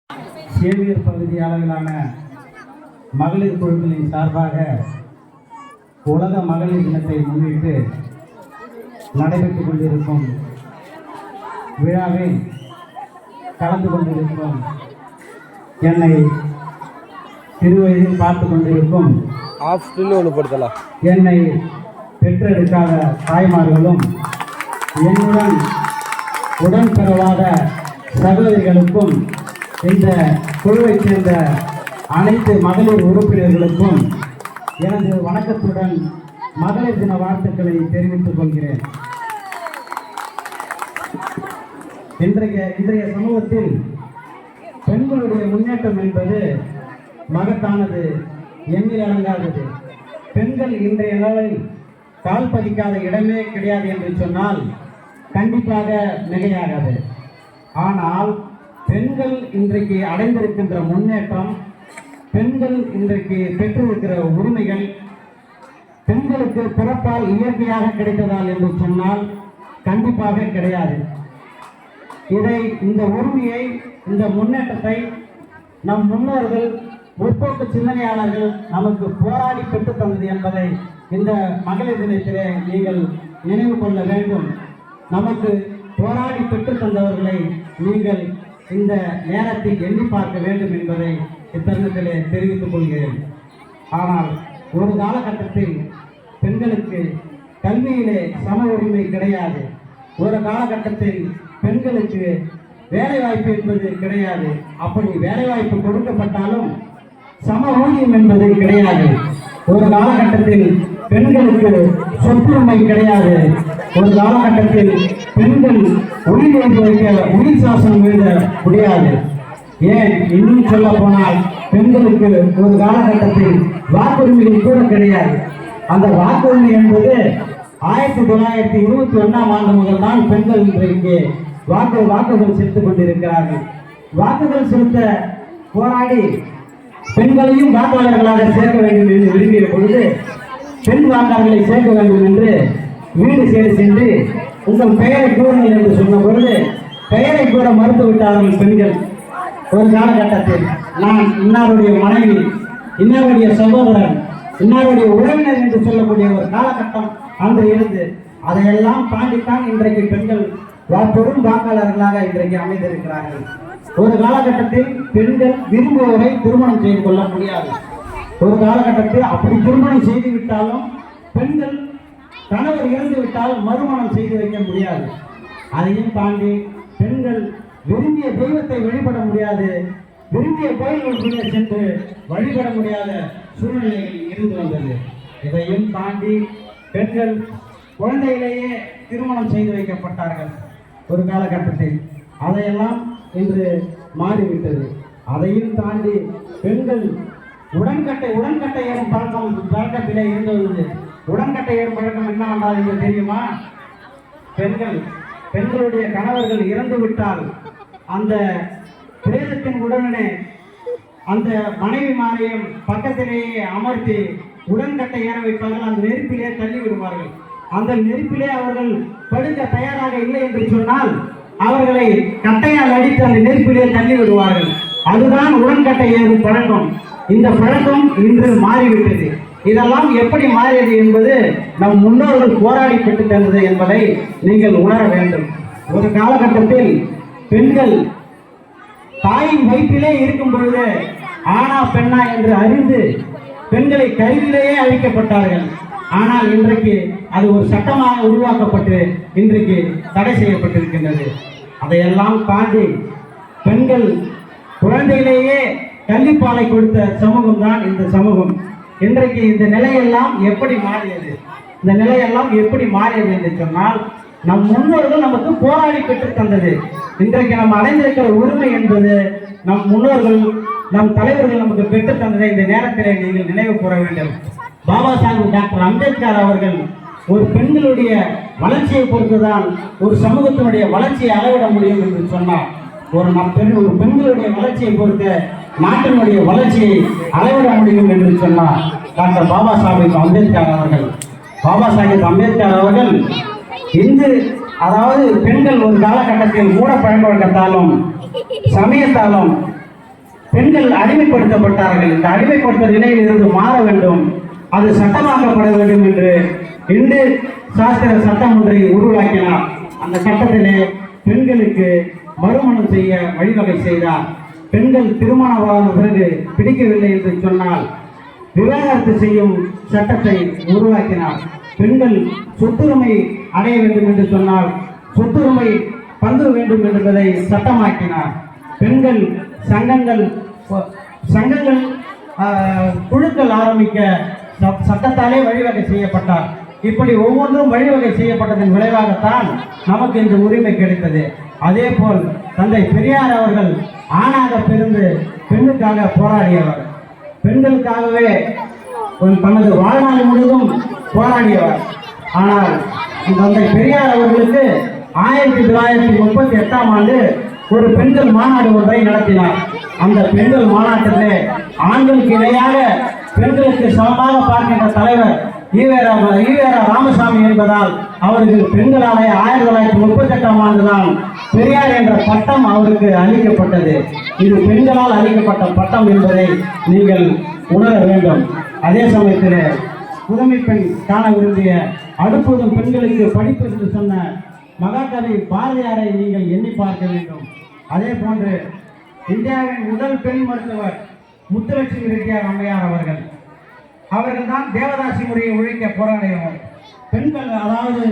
Xavier பகுதி அளவிலான மகளிர் குழுக்களின் சார்பாக உலக மகளிர் தினத்தை முன்னிட்டு நடைபெற்றுக் கொண்டிருக்கும் விழாவில் கலந்து கொண்டிருக்கும் என்னை சிறுவயதில் பார்த்து கொண்டிருக்கும் என்னை பெற்றெடுக்காத தாய்மார்களும் என்னுடன் உடன்பிறவாத சகோதரிகளுக்கும் இந்த குழுவைச் சேர்ந்த அனைத்து மகளிர் உறுப்பினர்களுக்கும் எனது வணக்கத்துடன் மகளிர் தின வாழ்த்துக்களை தெரிவித்துக் கொள்கிறேன். இன்றைய சமூகத்தில் பெண்களுடைய முன்னேற்றம் என்பது மகத்தானது, எண்ணில் அடங்காதது. பெண்கள் இன்றைய நாளில் கால் பதிக்காத இடமே கிடையாது என்று சொன்னால் கண்டிப்பாக மிகையாகாது. ஆனால் பெண்கள் இன்றைக்கு அடைந்திருக்கின்ற முன்னேற்றம், பெண்கள் இன்றைக்கு பெற்றிருக்கிற உரிமைகள் பெண்களுக்கு பிறப்பால் இயற்கையாக கிடைத்ததால் என்று சொன்னால் கண்டிப்பாக கிடையாது. இந்த உரிமையை, இந்த முன்னேற்றத்தை நம் முன்னோர்கள், முற்போக்கு சிந்தனையாளர்கள் நமக்கு போராடி பெற்றுத் தந்தது என்பதை இந்த மகளிர் தினத்திலே நீங்கள் நினைவு கொள்ள வேண்டும். நமக்கு போராடி பெற்றுத் தந்தவர்களை நீங்கள் இந்த நேரத்தில் எண்ணி பார்க்க வேண்டும் என்பதை இத்தருணத்திலே தெரிவித்துக் கொள்கிறேன். ஆனால் ஒரு காலகட்டத்தில் பெண்களுக்கு கல்வியிலே சம உரிமை கிடையாது. ஒரு காலகட்டத்தில் பெண்களுக்கு வேலைவாய்ப்பு என்பது கிடையாது. அப்படி வேலைவாய்ப்பு கொடுக்கப்பட்டாலும் சம ஊதியம் என்பது கிடையாது. ஒரு காலகட்டத்தில் பெண்களுக்கு சொத்துரிமை கிடையாது. ஒரு காலகட்டத்தில் பெண்கள் உயிர் வைக்க உயிர் சாசனம் எழுத முடியாது. ஏன் இன்னும் சொல்ல போனால் பெண்களுக்கு ஒரு காலகட்டத்தில் வாக்குரிமைகள் கூட கிடையாது. அந்த வாக்குரிமை என்பது 1921ஆம் ஆண்டு முதல் தான் பெண்கள் இன்றைக்கு வாக்குகள் செலுத்திக் கொண்டிருக்கிறார்கள். வாக்குகள் செலுத்த போராடி பெண்களையும் வாக்காளர்களாக சேர்க்க வேண்டும் என்று விரும்பிய பொழுது பெண் வாக்காளர்களை சேர்க்க வேண்டும் என்று வீடு சென்று உங்கள் பெயரை கூறுங்கள் என்று சொன்ன பொழுது பெயரை கூட மறுத்து விட்டார்கள் பெண்கள். ஒரு காலகட்டத்தில் நான் இன்னாருடைய மனைவி, இன்னாருடைய சகோதரன், இன்னாருடைய உறவினர் என்று சொல்லக்கூடிய ஒரு காலகட்டம் அன்று இருந்து அதையெல்லாம் தாண்டித்தான் இன்றைக்கு பெண்கள் பெரும் வாக்காளர்களாக இன்றைக்கு அமைந்திருக்கிறார்கள். ஒரு காலகட்டத்தில் பெண்கள் விரும்புவதை திருமணம் செய்து கொள்ள முடியாது. ஒரு காலகட்டத்தில் அப்படி திருமணம் செய்து விட்டாலும் பெண்கள் கணவர் இறந்து விட்டால் மறுமணம் செய்து வைக்க முடியாது. அதையும் தாண்டி பெண்கள் விரும்பிய தெய்வத்தை வழிபட முடியாது, விரும்பிய கோயில்களுக்குள்ளே சென்று வழிபட முடியாத சூழ்நிலைகள் இருந்து வந்தது. இதையும் தாண்டி பெண்கள் குழந்தையிலேயே திருமணம் செய்து வைக்கப்பட்டார்கள் ஒரு காலகட்டத்தில். அதையெல்லாம் இன்று மாறிவிட்டது. அதையும் தாண்டி பெண்கள் உடன்கட்டை ஏறும் பழக்கத்திலே இருந்து வந்தது. உடன்கட்டை ஏறும் பழக்கம் என்ன என்றால் என்று தெரியுமா? பெண்களுடைய கணவர்கள் இறந்து விட்டால் அந்த பிரேதத்தின் உடனே அந்த மனைவி மாரையும் பக்கத்திலேயே அமர்த்தி உடன்கட்டை ஏற வைப்பார்கள். அந்த நெருப்பிலே தள்ளி விடுவார்கள். அந்த நெருப்பிலே அவர்கள் படுக்க தயாராக இல்லை என்று சொன்னால் அவர்களை கட்டையால் அடித்து அந்த நெருப்பிலே தள்ளி விடுவார்கள். அதுதான் உடன்கட்டை ஏறும் பழக்கம். இந்த பழக்கம் இன்று மாறிவிட்டது. இதெல்லாம் எப்படி மாறியது என்பது நம் முன்னோர்கள் போராடி பெற்று தந்தது என்பதை நீங்கள் உணர வேண்டும். ஒரு காலகட்டத்தில் பெண்கள் தாயின் வயிற்றிலே இருக்கும் பொழுது ஆனா பெண்ணா என்று அறிந்து பெண்களை கருவிலேயே அழிக்கப்பட்டார்கள். ஆனால் இன்றைக்கு அது ஒரு சட்டமாக உருவாக்கப்பட்டு இன்றைக்கு தடை செய்யப்பட்டிருக்கின்றது. அதையெல்லாம் தாண்டி பெண்கள் குழந்தையிலேயே கல்விப்பாலை கொடுத்த சமூகம் தான் இந்த சமூகம். இன்றைக்கு இந்த நிலையெல்லாம் எப்படி மாறியது? இந்த நிலையெல்லாம் எப்படி மாறியது என்று சொன்னால் நம் முன்னோர்கள் நமக்கு போராடி பெற்று தந்தது. இன்றைக்கு நாம் அடைந்திருக்கிற உரிமை என்பது நம் முன்னோர்கள், நம் தலைவர்கள் நமக்கு பெற்று தந்ததை இந்த நேரத்திலே நீங்கள் நினைவு கூற வேண்டும். பாபா சாஹிப் டாக்டர் அம்பேத்கர் அவர்கள் ஒரு பெண்களுடைய வளர்ச்சியை பொறுத்துதான் ஒரு சமூகத்தினுடைய வளர்ச்சியை அளவிட முடியும் என்று சொன்னார். ஒரு பெண்களுடைய வளர்ச்சியை பொறுத்த நாட்டினுடைய வளர்ச்சியை அளவிட முடியும் என்று சொன்னார் டாக்டர் பாபா சாஹிப் அம்பேத்கர் அவர்கள். பாபா சாஹிப் அம்பேத்கர் அவர்கள் இன்று அதாவது பெண்கள் ஒரு காலகட்டத்தில் மூட பழக்க வழக்கத்தாலும் சமயத்தாலும் பெண்கள் அடிமைப்படுத்தப்பட்டார்கள். இந்த அடிமைப்படுத்த நிலையில் இருந்து மாற வேண்டும், அது சட்டமாக்கப்பட வேண்டும் என்று இந்து சாஸ்திர சட்டம் ஒன்றை உருவாக்கினார். அந்த சட்டத்திலே பெண்களுக்கு மறுமணம் செய்ய வழிவகை செய்தார். பெண்கள் திருமணமான பிறகு பிடிக்கவில்லை என்று சொன்னால் விவாகரத்து செய்யும் சட்டத்தை உருவாக்கினார். பெண்கள் சொத்துரிமை அடைய வேண்டும் என்று சொன்னால் சொத்துரிமை பங்கு வேண்டும் என்பதை சட்டமாக்கினார். பெண்கள் சங்கங்கள் குழுக்கள் ஆரம்பிக்க சட்டத்தாலே வழிவகை செய்யப்பட்டார். இப்படி ஒவ்வொன்றும் வழிவகை செய்யப்பட்டதன் விளைவாகத்தான் நமக்கு இந்த உரிமை கிடைத்தது. அதே போல் தந்தை பெரியார் அவர்கள் ஆணாக பிறந்து பெண்ணுக்காக போராடியவர், பெண்களுக்காகவே தனது வாழ்நாள் முழுவதும் போராடியவர். ஆனால் தந்தை பெரியார் அவர்களுக்கு 1938ஆம் ஆண்டு ஒரு பெண்கள் மாநாடு ஒன்றை நடத்தினார். அந்த பெண்கள் மாநாட்டிலே ஆண்களுக்கு இணையாக பெண்களுக்கு சமமாக பார்க்கின்ற தலைவர் ஈவேரா ராமசாமி என்பதால் அவருக்கு பெண்களாலே 1938ஆம் ஆண்டுதான் பெரியார் என்ற பட்டம் அவருக்கு அளிக்கப்பட்டது. இது பெண்களால் அளிக்கப்பட்ட பட்டம் என்பதை நீங்கள் உணர வேண்டும். அதே சமயத்தில் புதுமை பெண் காண விரும்பிய அடுப்பதும் பெண்களுக்கு படிப்பு என்று சொன்ன மகாகவி பாரதியாரை நீங்கள் எண்ணி பார்க்க வேண்டும். அதே போன்று இந்தியாவின் முதல் பெண் மருத்துவர் முத்துலட்சுமி ரெட்டியார் அம்மையார் அவர்கள் தான் தேவதாசி முறையை ஒழிக்க போராடியவர். பெண்கள், அதாவது